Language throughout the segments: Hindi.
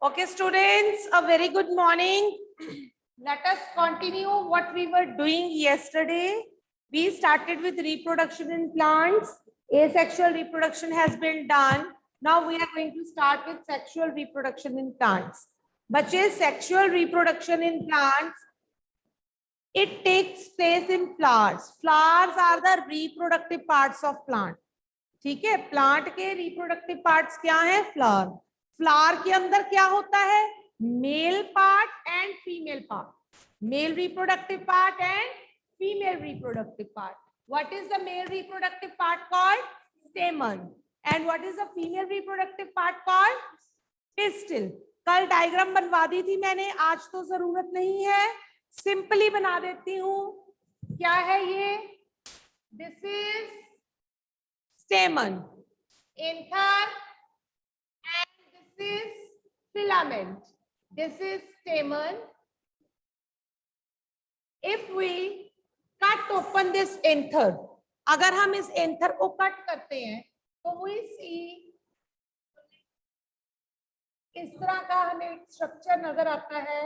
Okay, students, a very good morning. Let us continue what we were doing yesterday. We started with reproduction in plants. Asexual reproduction has been done. Now we are going to start with sexual reproduction in plants. बच्चे, sexual reproduction in plants, it takes place in flowers. Flowers are the reproductive parts of plant. ठीक है, प्लांट के रिप्रोडक्टिव पार्ट्स क्या है? फ्लावर. फ्लावर के अंदर क्या होता है? Male part and female part. Male reproductive part and female reproductive part. What is the male reproductive part called? स्टेमन. And what is the female reproductive part called? Pistil. कल डायग्राम बनवा दी थी मैंने, आज तो जरूरत नहीं है, सिंपली बना देती हूं. क्या है ये? This is stamen, anther, and this is filament. This is stamen. If we cut open this anther, अगर हम इस anther को कट करते हैं तो we see इस तरह का हमें एक स्ट्रक्चर नजर आता है,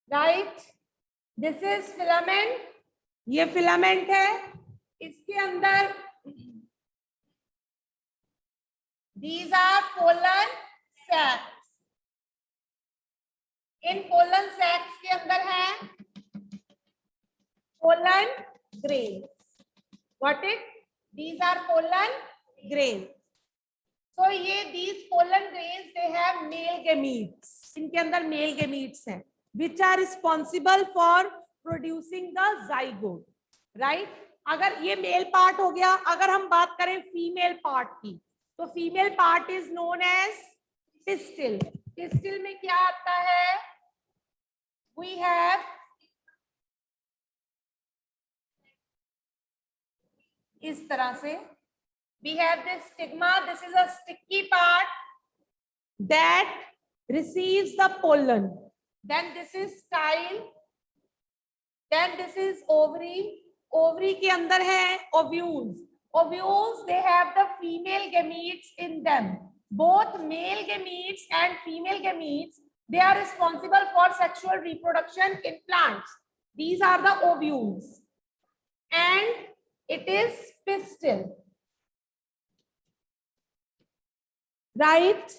राइट? This is filament. ये फिलामेंट है, इसके अंदर these are pollen sacs. In pollen sacs के अंदर है pollen grains. What it? These are pollen grains. So ये these pollen grains they have male gametes. इनके अंदर male gametes हैं, which are responsible for producing the zygote. Right? अगर ये मेल पार्ट हो गया, अगर हम बात करें फीमेल पार्ट की, तो female part is known as pistil. Pistil में क्या आता है? वी हैव इस तरह से, we have this stigma. This is a sticky part that receives the pollen. Then this is style. Then this is ovary. Ovary के अंदर है ovules. Ovules, they have the female gametes in them. Both male gametes and female gametes, they are responsible for sexual reproduction in plants. These are the ovules. And it is pistil. Right?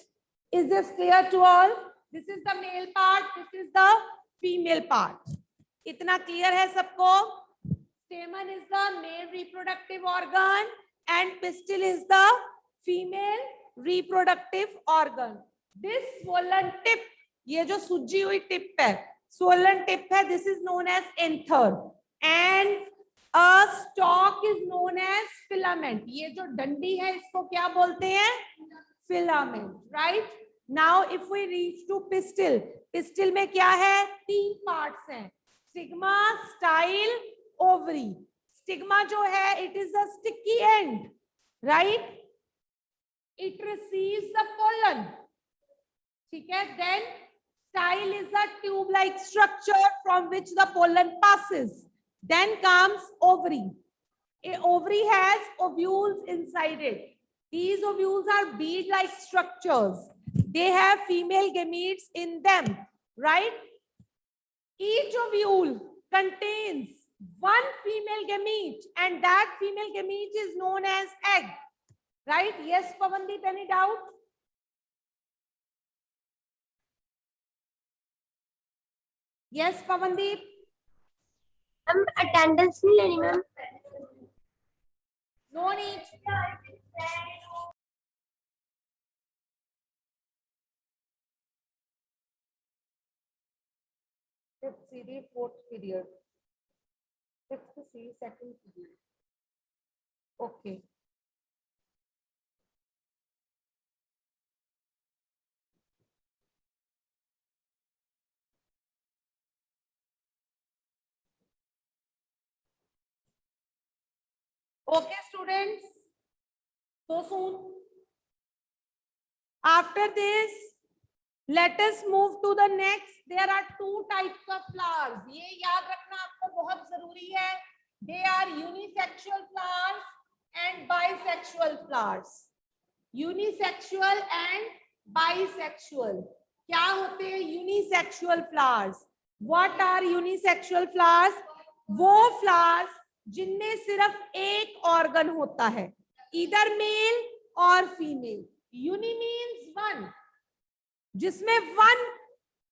Is this clear to all? This is the male part, this is the female part. इतना clear है सबको? Stamen is the male reproductive organ and pistil is the female reproductive organ. This swollen tip, ये जो सूजी हुई टिप है, swollen tip है, this is known as anther. And a stalk is known as filament. ये जो डंडी है इसको क्या बोलते हैं? Filament. Right? Now if we reach to pistil, pistil में क्या है? 3 parts हैं, stigma, style, ओवरी. स्टिग्मा जो है, it is the sticky end, right? It receives the pollen. ठीक है. Then style is a tube like structure from which the pollen passes. Then comes ovary. Ovary has ovules inside it. These ovules are bead like structures. They have female gametes in them, right? Each ovule contains one female gamete and that female gamete is known as egg. Right? Yes, Pavandeep, any doubt? Yes, Pavandeep. Attendance नहीं लेनी ma'am. No need. Fifth CD, fourth period. Fifth C, second period. Okay. Okay, students. So soon. After this, let us move to the next. There are 2 types of flowers. ये याद रखना आपको बहुत जरूरी है. They are unisexual flowers and bisexual flowers. Unisexual and bisexual. क्या होते हैं unisexual flowers? What are unisexual flowers? वो फ्लावर्स जिनमें सिर्फ एक ऑर्गन होता है, इधर मेल और फीमेल. यूनि मीन्स वन, जिसमें वन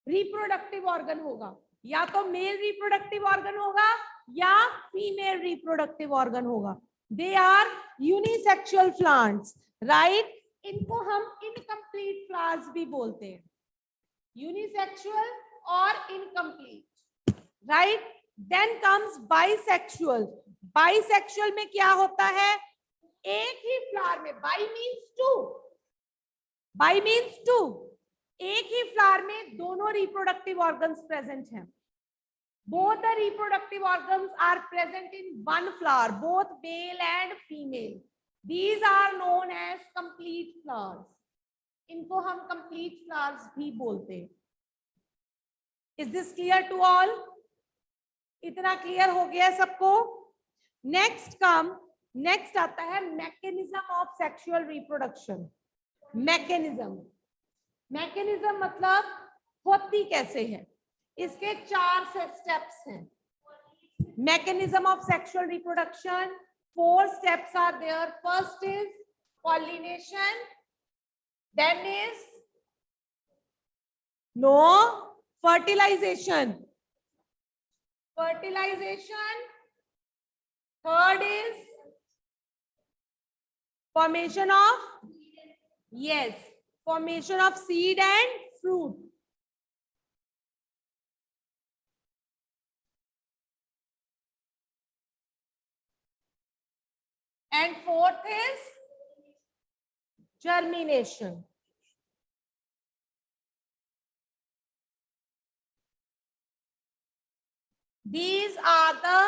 रिप्रोडक्टिव ऑर्गन होगा, या तो मेल रिप्रोडक्टिव ऑर्गन होगा या फीमेल रिप्रोडक्टिव ऑर्गन होगा. They are unisexual plants, right. इनको हम इनकम्प्लीट फ्लावर्स भी बोलते हैं, यूनिसेक्सुअल और incomplete, right. Then comes bisexual. Bisexual में क्या होता है? एक ही फ्लावर में, bi means two, bi means two, एक ही फ्लावर में दोनों रिप्रोडक्टिव ऑर्गन्स प्रेजेंट हैं. Both the reproductive organs are present in one flower, both male and female. These are known as complete flowers. इनको हम complete flowers भी बोलते हैं. Is this clear to all? इतना clear हो गया सबको? Next आता है mechanism of sexual reproduction. Mechanism मतलब होती कैसे है? इसके 4 स्टेप्स हैं. Mechanism of sexual reproduction, 4 steps are there. First is pollination, then is fertilisation, third is formation of seed and fruit. And fourth is germination. These are the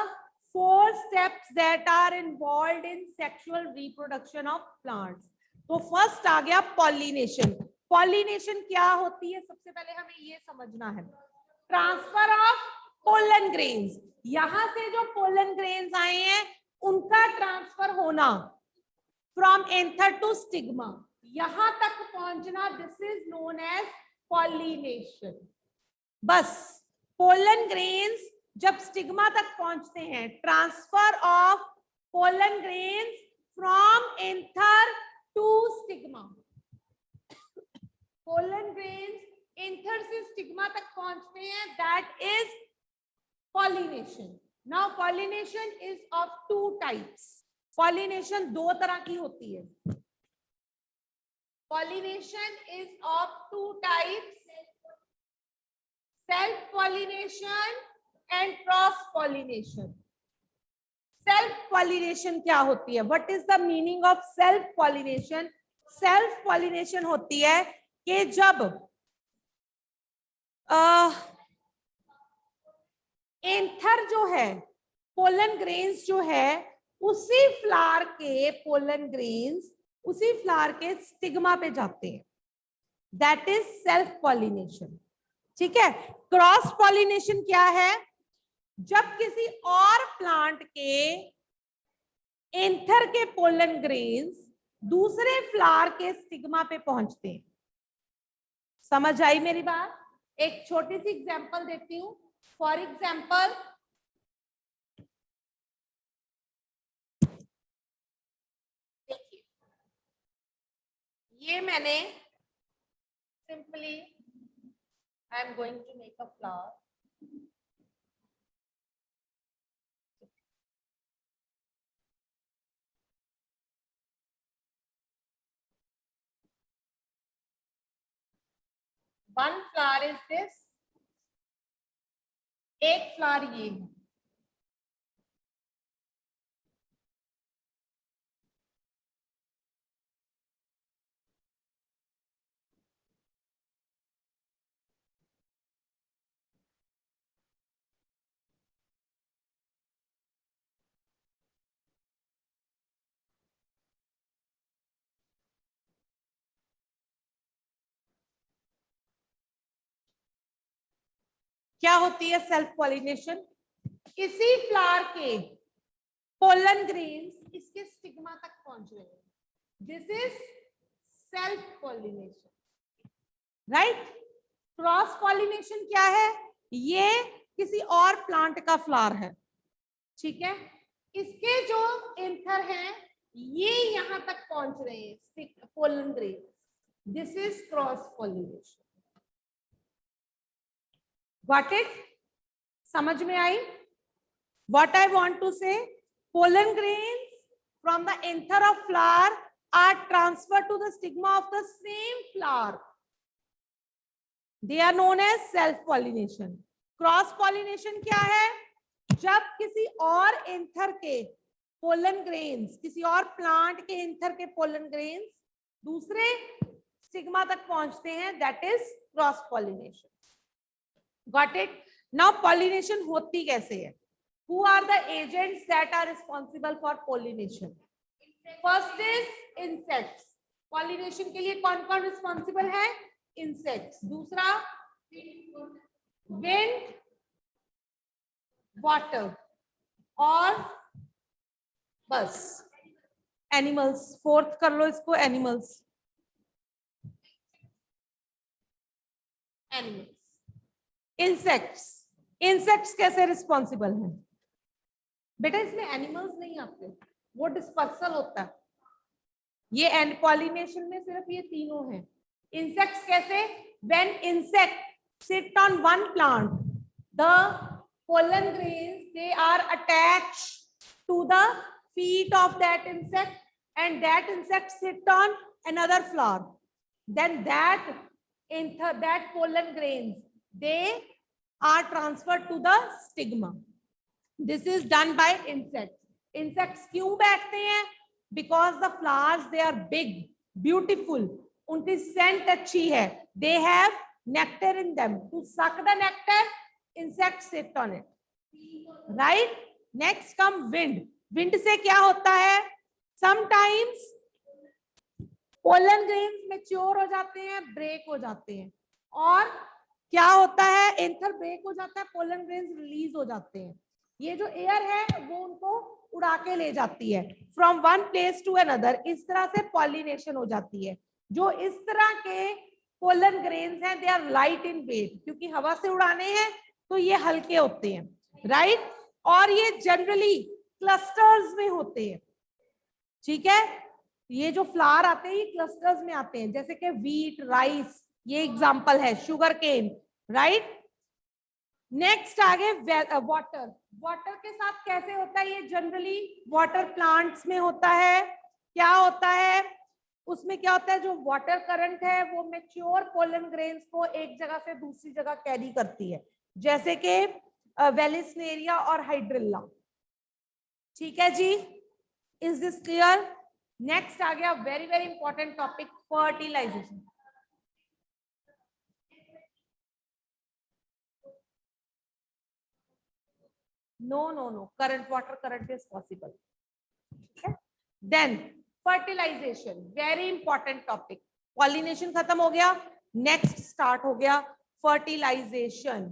4 steps that are involved in sexual reproduction of plants. तो फर्स्ट आ गया पॉलिनेशन. पॉलिनेशन क्या होती है? सबसे पहले हमें ये समझना है. Transfer of pollen grains. यहां से जो पोलन ग्रेन्स आए हैं उनका ट्रांसफर होना फ्रॉम एंथर टू स्टिग्मा, यहां तक पहुंचना, this is known as pollination. बस पोलन ग्रेन्स जब स्टिग्मा तक पहुंचते हैं, transfer of pollen grains from anther to stigma, pollen grains anther से स्टिग्मा तक पहुंचते हैं, that is pollination. Now pollination is of 2 types. Pollination 2 तरह की होती है. Pollination is of 2 types. Self pollination and cross pollination. Self pollination क्या होती है? What is the meaning of self pollination? Self pollination होती है कि जब एंथर जो है, पोलन ग्रेन्स जो है, उसी फ्लावर के पोलन ग्रेन्स उसी फ्लावर के स्टिग्मा पे जाते हैं. That is self pollination. ठीक है. क्रॉस पॉलिनेशन क्या है? जब किसी और प्लांट के एंथर के पोलन ग्रेन्स दूसरे फ्लावर के स्टिग्मा पे पहुंचते हैं. समझ आई मेरी बात? एक छोटी सी एग्जांपल देती हूं. फॉर एग्जाम्पल, देखिए ये मैंने simply, I am going to make a flower. One flower is this, एक फ्लावर ये है. क्या होती है सेल्फ पॉलिनेशन? इसी फ्लावर के पोलन ग्रेन्स इसके स्टिग्मा तक पहुंच रहे हैं. This is self pollination, right. Cross pollination क्या है? ये किसी और प्लांट का फ्लावर है, ठीक है, इसके जो एंथर हैं ये यहां तक पहुंच रहे हैं pollen grain, this is cross pollination. Got it? समझ में आई? व्हाट आई वांट टू से, pollen grains from the anther of flower are transferred to the stigma of the same flower. They are known as self pollination. Cross pollination क्या है? जब किसी और एंथर के पोलन ग्रेन्स, किसी और प्लांट के एंथर के पोलन ग्रेन्स दूसरे स्टिग्मा तक पहुंचते हैं, that is cross pollination. Got it? Now pollination होती कैसे है? Who are the agents that are responsible for pollination? First is insects. Pollination के लिए कौन कौन रिस्पॉन्सिबल है? इंसेक्ट्स। दूसरा विंड, वाटर और बस एनिमल्स। फोर्थ कर लो इसको, एनिमल्स। इंसेक्ट्स, इंसेक्ट्स कैसे रिस्पॉन्सिबल हैं? बेटा इसमें एनिमल्स नहीं आते, वो डिस्पर्सल होता है। ये पॉलिनेशन में सिर्फ ये तीनों हैं। इंसेक्ट्स कैसे? When insect sit on one plant, the pollen grains they are attached to the feet of that insect and that insect sit on another flower, then that pollen grains they are transferred to the stigma. This is done by insects. Insects क्यों बैठते हैं? Because the flowers they are big, beautiful, उनकी scent अच्छी है, they have nectar in them. To suck the nectar, insects sit on it. Right? Next come wind. Wind से क्या होता है? Sometimes पोलन ग्रेन्स मैच्योर हो जाते हैं, ब्रेक हो जाते हैं, और क्या होता है? एंथर ब्रेक हो जाता है, पोलन ग्रेन्स रिलीज हो जाते हैं। ये जो एयर है वो उनको उड़ा के ले जाती है from one place to another. इस तरह से पॉलिनेशन हो जाती है। जो इस तरह के पोलन ग्रेन्स हैं they are light in weight, क्योंकि हवा से उड़ाने हैं तो ये हल्के होते हैं, राइट? और ये जनरली क्लस्टर्स में होते हैं, ठीक है? ये जो फ्लावर आते हैं ये क्लस्टर्स में आते हैं, जैसे कि व्हीट, राइस, ये एग्जांपल है, शुगर केन, राइट? नेक्स्ट आगे वाटर। वाटर के साथ कैसे होता है? ये जनरली वाटर प्लांट्स में होता है। क्या होता है उसमें? क्या होता है? जो वाटर करंट है वो मैच्योर पोलन ग्रेन्स को एक जगह से दूसरी जगह कैरी करती है, जैसे कि वेलिस्नेरिया और हाइड्रिल्ला। ठीक है जी? Is this clear? नेक्स्ट आ गया very very important topic, fertilisation. No, current, water current is possible. Okay? Then fertilization, very important topic. Pollination खत्म हो गया, next start हो गया fertilization.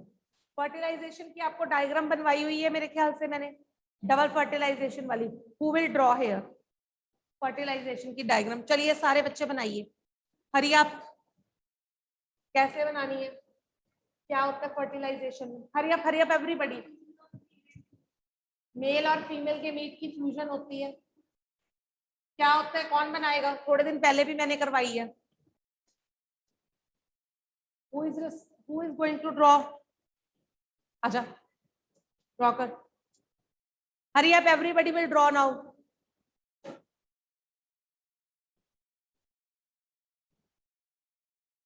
Fertilization की आपको डायग्राम बनवाई हुई है मेरे ख्याल से मैंने, डबल फर्टिलाइजेशन वाली। Who will draw here? Fertilisation की डायग्राम। चलिए सारे बच्चे बनाइए, हरी आप। कैसे बनानी है? क्या होता है fertilisation? Hurry up everybody. Male और फीमेल के मीट की फ्यूजन होती है। क्या होता है? कौन बनाएगा? थोड़े दिन पहले भी मैंने करवाई है। Who is going to draw? आजा, ड्रॉ कर। हरी up everybody will draw now.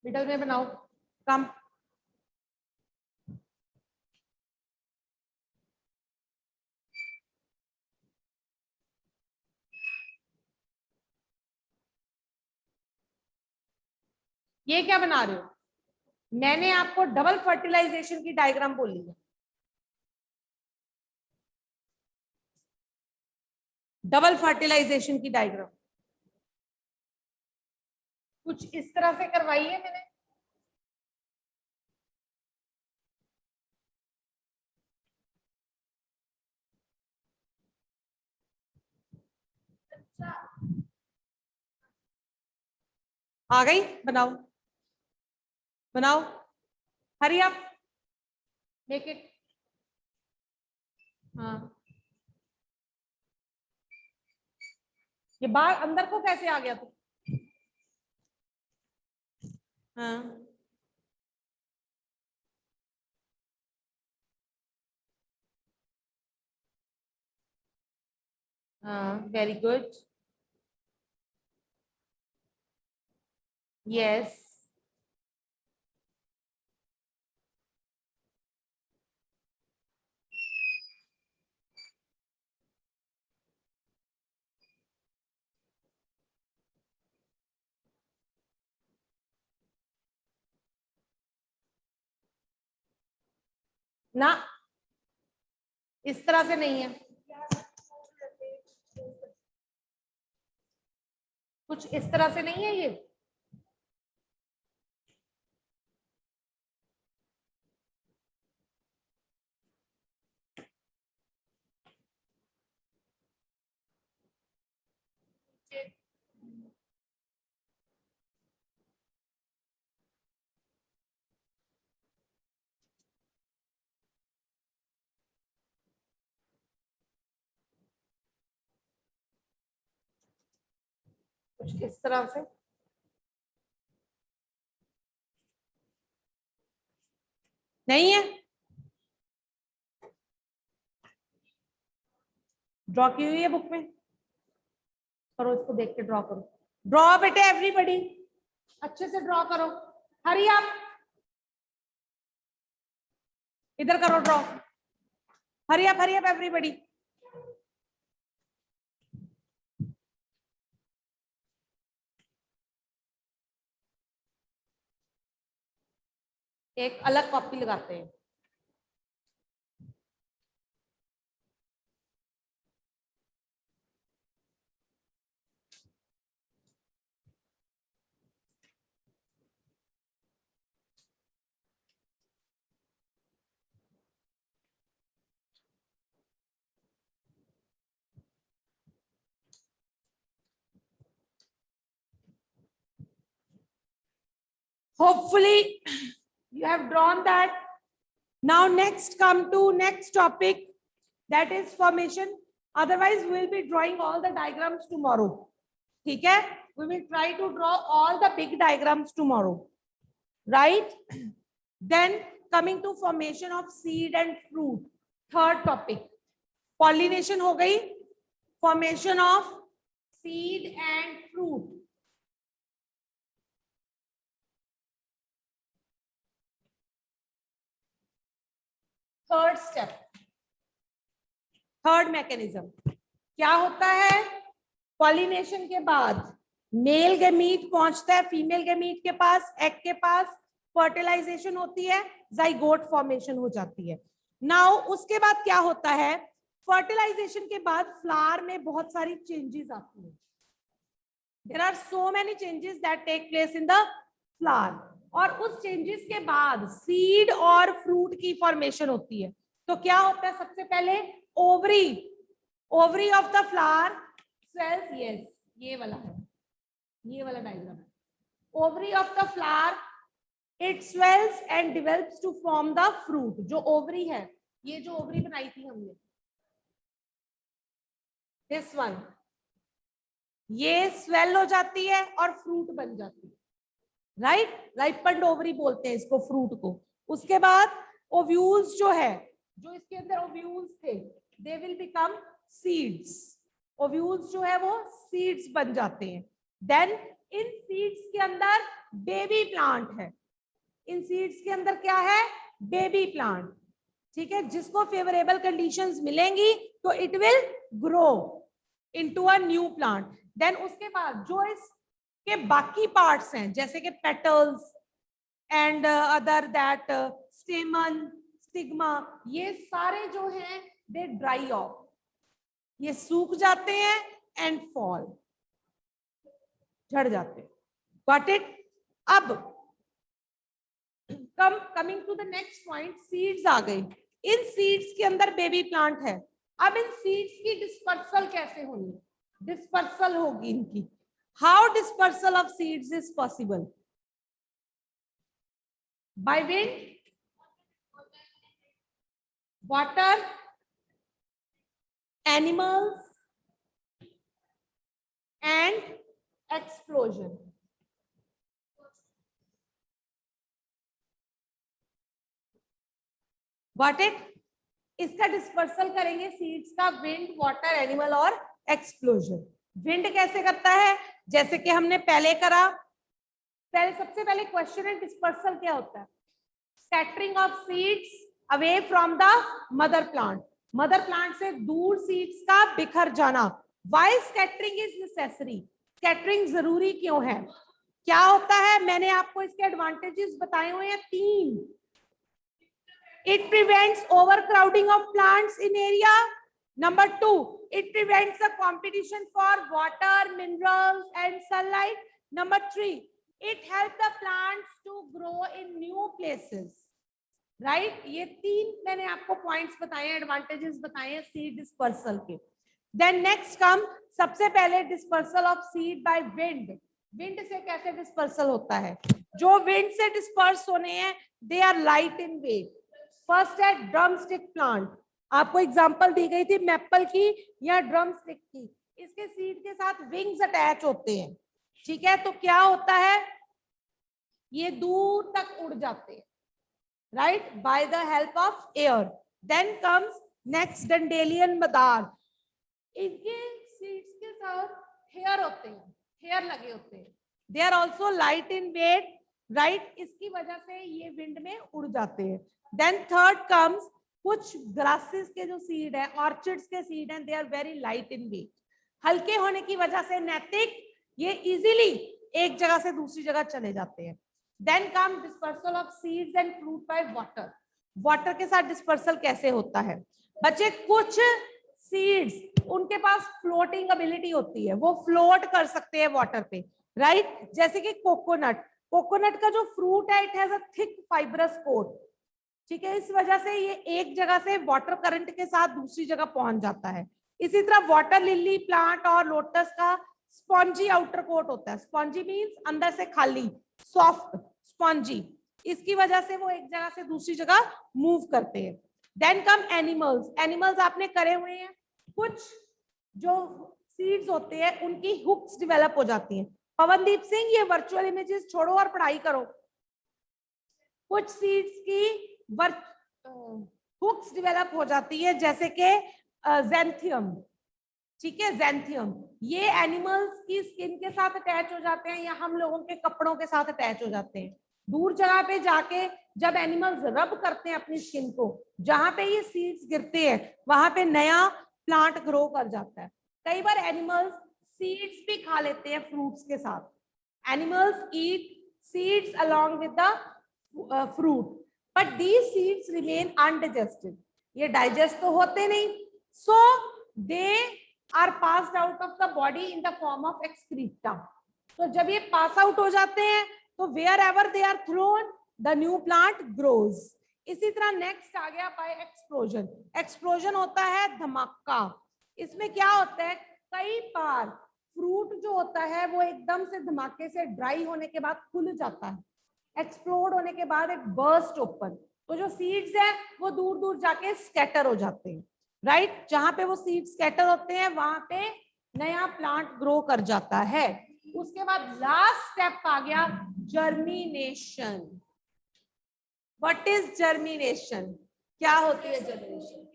Middle में बनाओ, कम। ये क्या बना रहे हो? मैंने आपको डबल फर्टिलाइजेशन की डायग्राम बोली है। डबल फर्टिलाइजेशन की डायग्राम कुछ इस तरह से करवाई है मैंने। आ गई? बनाओ बनाओ। Hurry up, make it. हाँ, ये बाहर अंदर को कैसे आ गया तू? हाँ हाँ, वेरी गुड, यस। ना, इस तरह से नहीं है, कुछ इस तरह से नहीं है ये। कुछ इस तरह से नहीं है, ड्रॉ की हुई है बुक में, करो इसको देख के ड्रॉ करो, ड्रॉ बेटे एवरीबॉडी, अच्छे से ड्रॉ करो, हरी आप, इधर करो ड्रॉ, हरी आप एवरीबॉडी। एक अलग कॉपी लगाते हैं। Hopefully you have drawn that. Now next come to next topic, that is formation. Otherwise we will be drawing all the diagrams tomorrow. ठीक है? We will try to draw all the big diagrams tomorrow. Right? Then coming to formation of seed and fruit. Third topic. Pollination हो गई. Formation of seed and fruit. Third step, third mechanism क्या होता है? पॉलिनेशन के बाद मेल गैमीट पहुंचता है फीमेल गैमीट के पास, एग के पास, फर्टिलाइजेशन होती है, जाइगोट फॉर्मेशन हो जाती है। नाउ उसके बाद क्या होता है? फर्टिलाइजेशन के बाद फ्लावर में बहुत सारी चेंजेस आती है। There are so many changes that take place in the flower, और उस चेंजेस के बाद सीड और फ्रूट की फॉर्मेशन होती है। तो क्या होता है? सबसे पहले ovary, ovary of the flower swells, yes ये वाला है, ये वाला डायग्राम है। Ovary of the flower it swells and develops to form the fruit. जो ओवरी है, ये जो ओवरी बनाई थी हमने, दिस वन, ये स्वेल हो जाती है और फ्रूट बन जाती है। राइट, राइपन्ड ओवरी बोलते हैं इसको, फ्रूट को। उसके बाद ओव्यूल्स जो है, जो इसके अंदर ओव्यूल्स थे, they will become seeds. Ovules जो है वो सीड्स बन जाते हैं। देन इन सीड्स के अंदर बेबी प्लांट है। इन सीड्स के अंदर क्या है? Baby plant. ठीक है, जिसको फेवरेबल कंडीशंस मिलेंगी तो it will grow into a new plant. Then उसके बाद जो इस के बाकी पार्ट्स हैं, जैसे कि petals and other that स्टेमन, stigma, ये सारे जो हैं दे ड्राई ऑफ, ये सूख जाते हैं एंड फॉल, झड़ जाते हैं। Got it? अब coming to the next point, seeds आ गई। इन सीड्स के अंदर बेबी प्लांट है। अब इन सीड्स की डिस्पर्सल कैसे होनी? डिस्पर्सल होगी इनकी। How dispersal of seeds is possible? By wind, water, animals and explosion. Got it? इसका डिस्पर्सल करेंगे सीड्स का विंड, वाटर, एनिमल और एक्सप्लोजन। विंड कैसे करता है, जैसे कि हमने पहले करा। सबसे पहले क्वेश्चन है डिस्पर्सल क्या होता है? Scattering of seeds away from the mother plant. Mother plant से दूर सीड्स का बिखर जाना। Why scattering is necessary? Scattering जरूरी क्यों है? क्या होता है, मैंने आपको इसके एडवांटेजेस बताए हुए हैं 3। It prevents overcrowding of plants in area. Number 2, it prevents the competition for water, minerals and sunlight. Number 3, it helps the plants to grow in new places. Right? ये 3 मैंने आपको points बताए हैं, advantages बताए हैं seed dispersal के। Then next come, सबसे पहले dispersal of seed by wind. Wind से कैसे dispersal होता है? जो wind से disperse होने हैं, they are light in weight. First है ड्रम स्टिक प्लांट। आपको एग्जांपल दी गई थी मैपल की या ड्रम स्टिक की। इसके सीड के साथ विंग्स अटैच होते हैं, ठीक है? तो क्या होता है, ये दूर तक उड़ जाते हैं, right, by the help of air. Then comes next dandelion मदार। इनके सीड्स के साथ हेयर होते हैं, हेयर लगे होते हैं। They are also light in weight, right, इसकी वजह से ये विंड में उड़ जाते हैं। देन थर्ड कम्स कुछ ग्रासेस के जो सीड है, ऑर्चिड्स के सीड हैं, they are very light in weight. हल्के होने की वजह से नैतिक ये इजीली एक जगह से दूसरी जगह चले जाते हैं। Then come dispersal of seeds and fruit by water. Water के साथ डिस्पर्सल कैसे होता है बच्चे? कुछ सीड्स उनके पास फ्लोटिंग एबिलिटी होती है, वो फ्लोट कर सकते हैं वाटर पे, राइट? जैसे कि कोकोनट। कोकोनट का जो फ्रूट है, it has a thick fibrous coat, ठीक है? इस वजह से ये एक जगह से वाटर करंट के साथ दूसरी जगह पहुंच जाता है। इसी तरह वाटर लिली प्लांट और लोटस का स्पॉन्जी आउटर कोट होता है। स्पॉन्जी मींस अंदर से खाली, सॉफ्ट, स्पॉन्जी। इसकी वजह से वो एक जगह से दूसरी जगह मूव करते हैं। देन कम एनिमल्स। एनिमल्स आपने करे हुए हैं। कुछ जो सीड्स होते हैं उनकी हुक्स डेवलप हो जाती हैं। पवनदीप सिंह, ये वर्चुअल इमेजेस छोड़ो और पढ़ाई करो। कुछ सीड्स की हुक्स डेवलप हो जाती है, जैसे कि ज़ैंथियम, ठीक है? ज़ैंथियम ये एनिमल्स की स्किन के साथ अटैच हो जाते हैं या हम लोगों के कपड़ों के साथ अटैच हो जाते हैं। दूर जगह पे जाके जब एनिमल्स रब करते हैं अपनी स्किन को, जहां पे ये सीड्स गिरते हैं वहां पे नया प्लांट ग्रो कर जाता है। कई बार एनिमल्स सीड्स भी खा लेते हैं फ्रूट्स के साथ। Animals eat seeds along with the fruit, but these seeds remain undigested. ये डाइजेस्ट तो होते नहीं, so they are passed out of the body in the form of excreta. तो जब ये पास आउट हो जाते हैं तो wherever they are thrown, the new plant grows. इसी तरह नेक्स्ट आ गया by explosion. एक्सप्लोजन होता है धमाका। इसमें क्या होता है, कई बार फ्रूट जो होता है वो एकदम से धमाके से ड्राई होने के बाद खुल जाता है। एक्सप्लोड होने के बाद एक बर्स्ट ओपन, तो जो सीड्स है वो दूर दूर जाके स्कैटर हो जाते हैं, राइट? जहां पे वो सीड्स स्कैटर होते हैं वहां पे नया प्लांट ग्रो कर जाता है। उसके बाद लास्ट स्टेप आ गया जर्मिनेशन। What is germination? क्या होती है germination?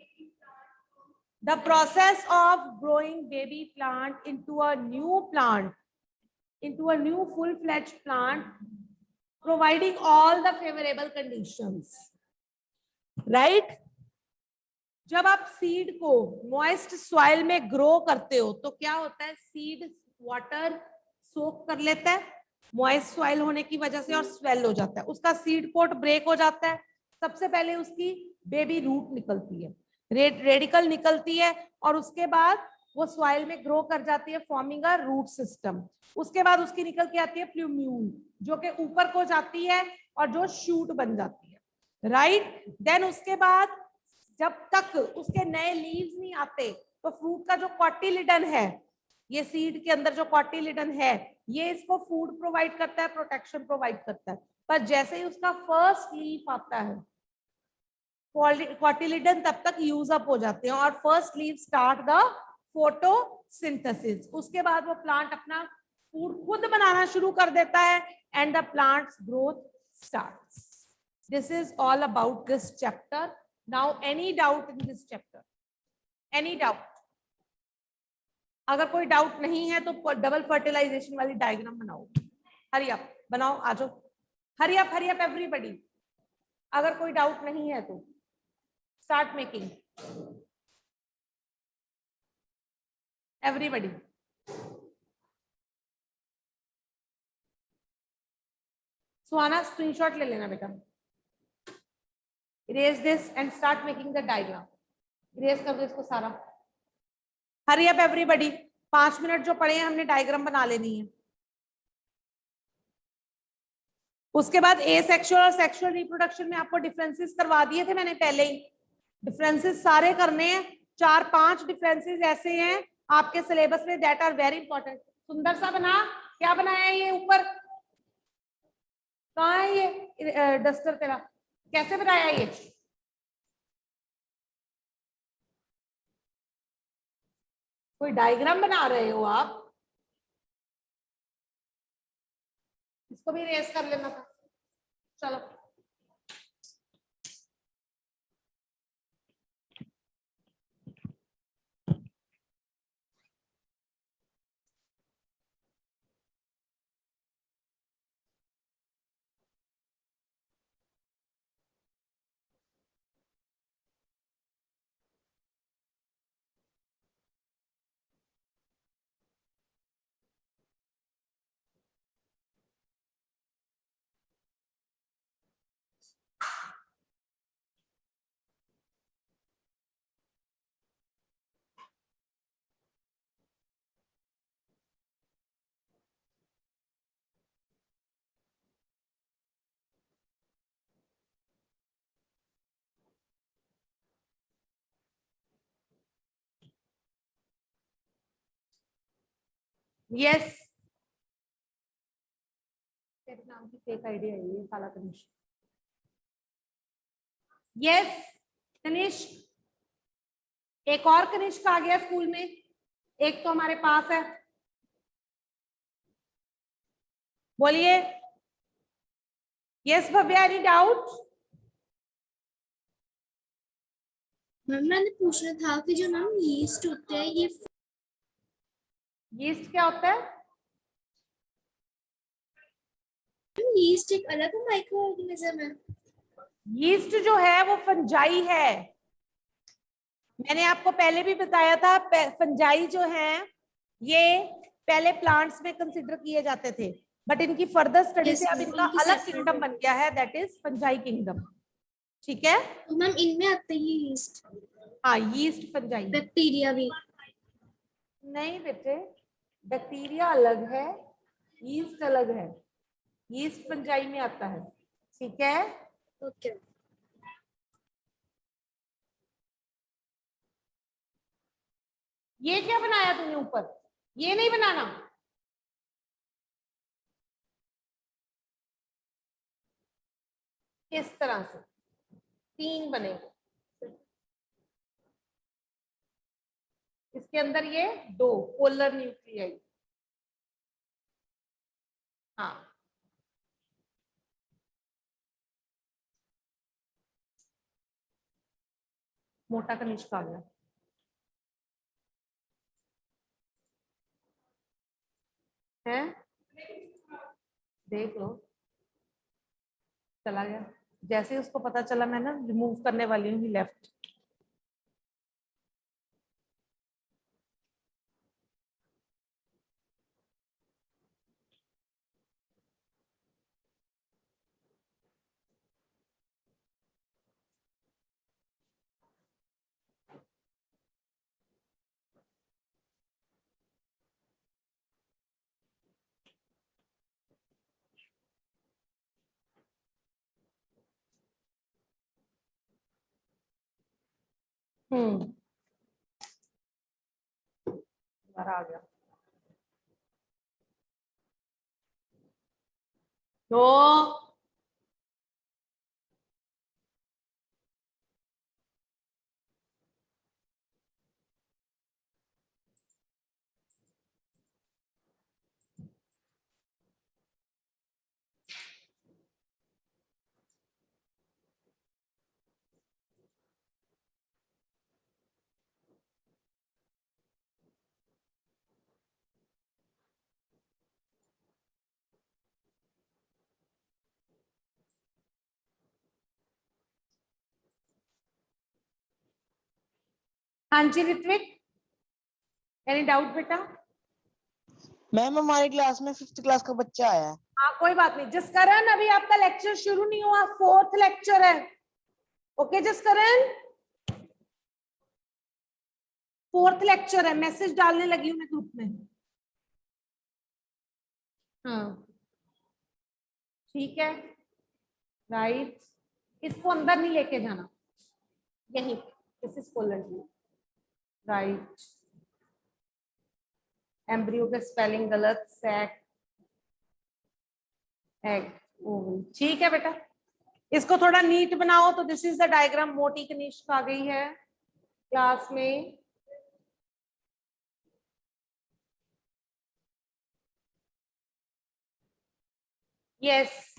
The process of growing baby plant into a new plant, into a new full fledged plant, providing all the favorable conditions, right? जब आप सीड को मॉइस्ट सॉइल में ग्रो करते हो तो क्या होता है, सीड वाटर सोक कर लेता है मॉइस्ट सॉइल होने की वजह से और स्वेल हो जाता है, उसका सीड कोट ब्रेक हो जाता है। सबसे पहले उसकी बेबी रूट निकलती है, रेडिकल निकलती है और उसके बाद वो सॉइल में ग्रो कर जाती है फॉर्मिंग अ रूट सिस्टम। उसके बाद उसकी निकल के आती है प्लूम्यूल जो कि ऊपर को जाती है और जो शूट बन जाती है, राइट? देन उसके बाद जब तक उसके नए लीव्स नहीं आते तो फ्रूट का जो कॉटिलिडन है, ये सीड के अंदर जो कॉटिलिडन है ये इसको फूड प्रोवाइड करता है, प्रोटेक्शन प्रोवाइड करता है। पर जैसे ही उसका फर्स्ट लीफ आता है कॉटिलिडन तब तक यूज अप हो जाते हैं और first leave start the photosynthesis. उसके बाद वो प्लांट अपना फूड खुद बनाना शुरू कर देता है and the plants growth starts. This is all about this chapter. Now any doubt in this chapter? Any doubt? अगर कोई डाउट नहीं है तो डबल फर्टिलाइजेशन वाली डायग्राम बनाओ। हरी अप बनाओ, आ जाओ, हरी अप एवरीबॉडी। अगर कोई डाउट नहीं है तो स्टार्ट मेकिंग, एवरीबॉडी। सुहाना स्क्रीनशॉट ले लेना बेटा। Erase this and start making the diagram. Erase कर दो इसको सारा। हरी अप एवरीबॉडी, 5 मिनट जो पड़े हैं हमने डायग्राम बना लेनी है। उसके बाद ए सेक्सुअल और सेक्सुअल रिप्रोडक्शन में आपको डिफरेंसेस करवा दिए थे मैंने पहले ही। डिफरेंसेस सारे करने हैं, 4-5 डिफरेंसेस ऐसे हैं आपके सिलेबस में दैट आर वेरी इंपॉर्टेंट। सुंदर सा बना, क्या बनाया है ये ऊपर? कहाँ है ये डस्टर तेरा? कैसे बनाया ये? कोई डायग्राम बना रहे हो आप? इसको भी रेस कर लेना था। चलो यस, तेरे नाम की फेक आईडी है ये, काला कनिष्क। यस कनिष्क, एक और कनिष्क आ गया स्कूल में, एक तो हमारे पास है। बोलिए। Yes Bhavya, any doubt? Ma'am मैंने पूछना था कि जो मैम यीस्ट होते हैं ये यीस्ट क्या होता है? यीस्ट एक अलग माइक्रो ऑर्गेनिज्म है। यीस्ट जो है वो फंजाई है। मैंने आपको पहले भी बताया था, फंजाई जो है ये पहले प्लांट्स में कंसिडर किए जाते थे, बट इनकी फर्दर स्टडी Yes, से अब ma'am, इनका इनकी अलग separate किंगडम बन गया है, दैट इज फंजाई किंगडम। ठीक है? तो मैम इनमें आते हैं यीस्ट, हाँ, यीस्ट फंजाई। बैक्टीरिया भी। नहीं बेटे, बैक्टीरिया अलग है, यीस्ट अलग है। यीस्ट फंजाई में आता है। ठीक है? ओके। ये क्या बनाया तूने ऊपर? ये नहीं बनाना। इस तरह से 3 बनेंगे, इसके अंदर ये 2 पोलर न्यूक्लियाई। हाँ, मोटा कनिष्क आ गया है, देख लो, चला गया। जैसे ही उसको पता चला मैं ना रिमूव करने वाली हूँ, लेफ्ट। दोबारा आ गया। तो हाँ जी ऋत्विक, एनी डाउट बेटा? मैम हमारी क्लास में 5th क्लास का बच्चा आया है। हाँ कोई बात नहीं जसकरण, अभी आपका लेक्चर शुरू नहीं हुआ, 4th लेक्चर है। ओके जसकरण, 4th लेक्चर है, मैसेज डालने लगी हूँ मैं ग्रुप में। हाँ ठीक है, राइट, इसको अंदर नहीं लेके जाना, यही this is colon, right. Embryo के स्पेलिंग गलत, सैक, एग, ओवरी, ठीक है बेटा, इसको थोड़ा नीट बनाओ। तो दिस इज द डायग्राम, मोटी कनिष्क आ गई है क्लास में। Yes,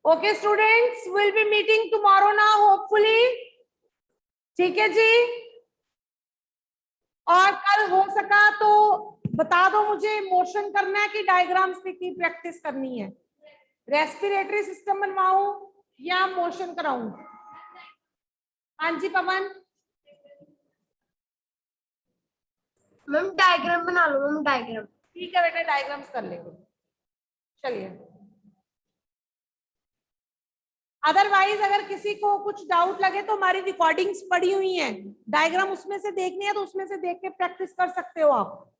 okay students, will be meeting tomorrow now hopefully, ठीक है जी। और कल हो सका तो बता दो मुझे, मोशन करना है कि डायग्राम्स की प्रैक्टिस करनी है, रेस्पिरेटरी सिस्टम बनवाऊं या मोशन कराऊं? हाँ जी पवन, मैम डायग्राम बना लो मैम, डायग्राम। ठीक है बेटा, डायग्राम्स कर लेंगे, चलिए। अदरवाइज अगर किसी को कुछ डाउट लगे तो हमारी रिकॉर्डिंग्स पड़ी हुई हैं, डायग्राम उसमें से देखनी है तो उसमें से देख के प्रैक्टिस कर सकते हो आप।